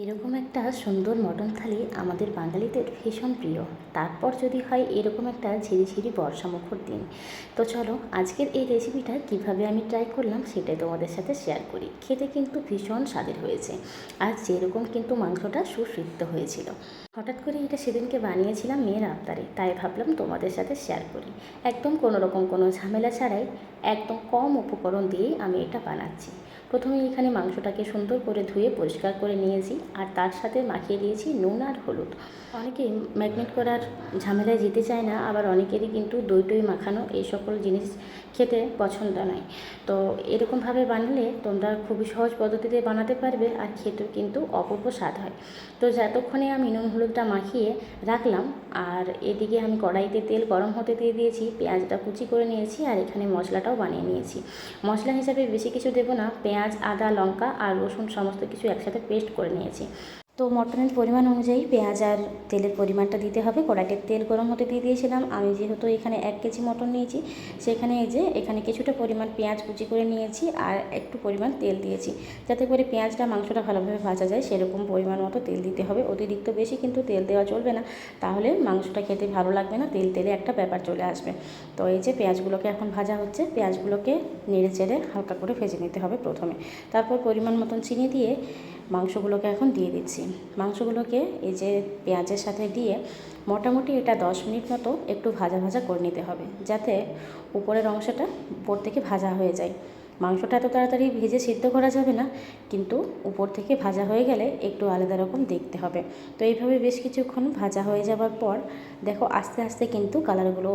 এরকম একটা সুন্দর মটন থালি আমাদের বাঙালিদের ভীষণ প্রিয়। তারপর যদি হয় এরকম একটা ঝিরিঝিরি বর্ষামুখর দিন। তো চলো আজকের এই রেসিপিটা কিভাবে আমি ট্রাই করলাম সেটাই তোমাদের সাথে শেয়ার করি। খেতে কিন্তু ভীষণ স্বাদের হয়েছে। আর যেরকম কিন্তু মাংসটা সুসিদ্ধ হয়েছিল। হঠাৎ করে এটা সেদিনকে বানিয়েছিলাম মেয়ের আবদারে, তাই ভাবলাম তোমাদের সাথে শেয়ার করি। একদম কোনো রকম কোনো ঝামেলা ছাড়াই একদম কম উপকরণ দিয়েই আমি এটা বানাচ্ছি। প্রথমে এখানে মাংসটাকে সুন্দর করে ধুয়ে পরিষ্কার করে নিয়েছি, আর তার সাথে মাখিয়ে দিয়েছি নুন আর হলুদ। অনেকেই ম্যারিনেট করার ঝামেলায় যেতে চায় না, আবার অনেকেরই কিন্তু দই টই মাখানো এই সকল জিনিস খেতে পছন্দ নয়। তো এরকমভাবে বানালে তোমরা খুবই সহজ পদ্ধতিতে বানাতে পারবে, আর খেতেও কিন্তু অপূর্ব স্বাদ হয়। তো যতক্ষণে আমি নুন হলুদটা মাখিয়ে রাখলাম, আর এদিকে আমি কড়াইতে তেল গরম হতে দিয়ে দিয়েছি, পেঁয়াজটা কুচি করে নিয়েছি, আর এখানে মশলাটাও বানিয়ে নিয়েছি। মশলা হিসাবে বেশি কিছু দেবো না, পেঁয়াজ আদা লঙ্কা আর রসুন সমস্ত কিছু একসাথে পেস্ট করে নিয়েছি। তো মটনের পরিমাণ অনুযায়ী পেঁয়াজ আর তেলের পরিমাণটা দিতে হবে। কড়াইতে তেল গরম হতে দিয়ে দিয়েছিলাম। আমি যেহেতু এখানে 1 কেজি মটন নিয়েছি, সেখানে এখানে কিছুটা পরিমাণ পেঁয়াজ কুচি করে নিয়েছি আর একটু পরিমাণ তেল দিয়েছি, যাতে করে পেঁয়াজটা মাংসটা ভালোভাবে ভাজা যায় সেরকম পরিমাণ মতো তেল দিতে হবে। অতিরিক্ত বেশি কিন্তু তেল দেওয়া চলবে না, তাহলে মাংসটা খেতে ভালো লাগবে না, তেল তেলে একটা ব্যাপার চলে আসবে। তো পেঁয়াজগুলোকে এখন ভাজা হচ্ছে। পেঁয়াজগুলোকে নেড়ে চেড়ে হালকা করে ভেজে নিতে হবে প্রথমে। তারপর পরিমাণ মতন চিনি দিয়ে মাংসগুলোকে এখন দিয়ে দিচ্ছি। মাংসগুলোকে পেঁয়াজের সাথে দিয়ে মোটামুটি এটা 10 মিনিট মতো একটু ভাজা ভাজা করে নিতে হবে, যাতে উপরের অংশটা উপর থেকে ভাজা হয়ে যায়। মাংসটা এত তাড়াতাড়ি ভেজে সিদ্ধ করা যাবে না, কিন্তু উপর থেকে ভাজা হয়ে গেলে একটু আলাদা রকম দেখতে হবে। তো এইভাবে বেশ কিছুক্ষণ ভাজা হয়ে যাওয়ার পর দেখো আস্তে আস্তে কিন্তু কালারগুলো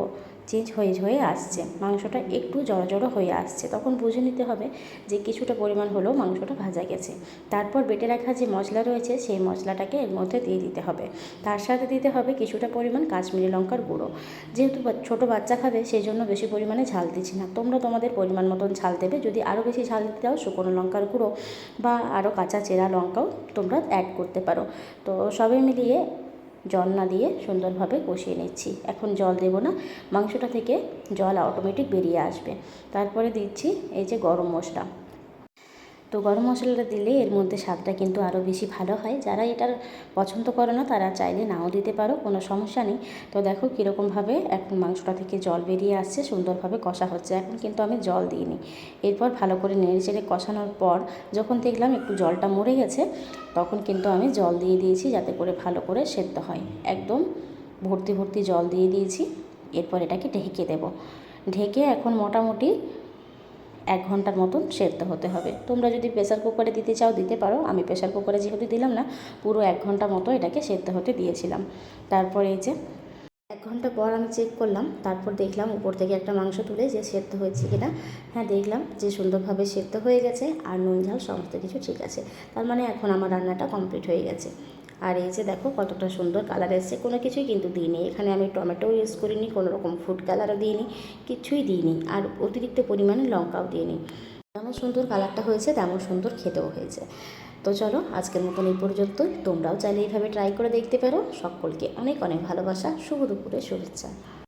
চেঞ্জ হয়ে আসছে, মাংসটা একটু জড়ো জড়ো হয়ে আসছে। তখন বুঝে নিতে হবে যে কিছুটা পরিমাণ হলেও মাংসটা ভাজা গেছে। তারপর বেটে রাখা যে মশলা রয়েছে সেই মশলাটাকে এর মধ্যে দিয়ে দিতে হবে। তার সাথে দিতে হবে কিছুটা পরিমাণ কাশ্মীরি লঙ্কার গুঁড়ো। যেহেতু ছোটো বাচ্চা খাবে সেই জন্য বেশি পরিমাণে ঝাল দিচ্ছি না, তোমরা তোমাদের পরিমাণ মতন ঝাল দেবে। যদি আরও বেশি ঝাল দিতে চাও শুকনো লঙ্কার গুঁড়ো বা আরও কাঁচা চেরা লঙ্কাও তোমরা অ্যাড করতে পারো। তো সবাই মিলিয়ে জল না দিয়ে সুন্দরভাবে কষিয়ে নিচ্ছি। এখন জল দেব না, মাংসটা থেকে জল অটোমেটিক বেরিয়ে আসবে। তারপরে দিচ্ছি গরম মশলা। তো গরম মশলাটা দিলে এর মধ্যে স্বাদটা কিন্তু আরও বেশি ভালো হয়। যারা এটার পছন্দ করে না তারা চাইলে নাও দিতে পারো, কোনো সমস্যা নেই। তো দেখো কীরকমভাবে এখন মাংসটা থেকে জল বেরিয়ে আসছে, সুন্দরভাবে কষা হচ্ছে। এখন কিন্তু আমি জল দিইনি। এরপর ভালো করে নেড়ে চেড়ে কষানোর পর যখন দেখলাম একটু জলটা মরে গেছে, তখন কিন্তু আমি জল দিয়ে দিয়েছি, যাতে করে ভালো করে সেদ্ধ হয়। একদম ভর্তি ভর্তি জল দিয়ে দিয়েছি। এরপর এটাকে ঢেকে দেব। ঢেকে এখন মোটামুটি 1 ঘন্টার মতন সেদ্ধ হতে হবে। তোমরা যদি প্রেসার কুকারে দিতে চাও দিতে পারো, আমি প্রেসার কুকারে যেহেতু দিলাম না, পুরো 1 ঘন্টা মতো এটাকে সেদ্ধ হতে দিয়েছিলাম। তারপর 1 ঘন্টা পর আমি চেক করলাম, তারপর দেখলাম উপর থেকে একটা মাংস তুলে যে সেদ্ধ হয়েছে কিনা। হ্যাঁ, দেখলাম যে সুন্দরভাবে সেদ্ধ হয়ে গেছে, আর নুন ঝাল সমস্ত কিছু ঠিক আছে। তার মানে এখন আমার রান্নাটা কমপ্লিট হয়ে গেছে। আর দেখো কতটা সুন্দর কালার এসেছে। কোনো কিছুই কিন্তু দিইনি এখানে, আমি টমেটো ইউজ করিনি, কোনো রকম ফুড কালারও দিইনি, কিছুই দিইনি, আর অতিরিক্ত পরিমাণে লঙ্কাও দিইনি। যেমন সুন্দর কালারটা হয়েছে তেমন সুন্দর খেতেও হয়েছে। তো চলো আজকের মতন এই পর্যন্তই। তোমরাও চাইলে এইভাবে ট্রাই করে দেখতে পারো। সকলকে অনেক অনেক ভালোবাসা, শুভ দুপুরের শুভেচ্ছা।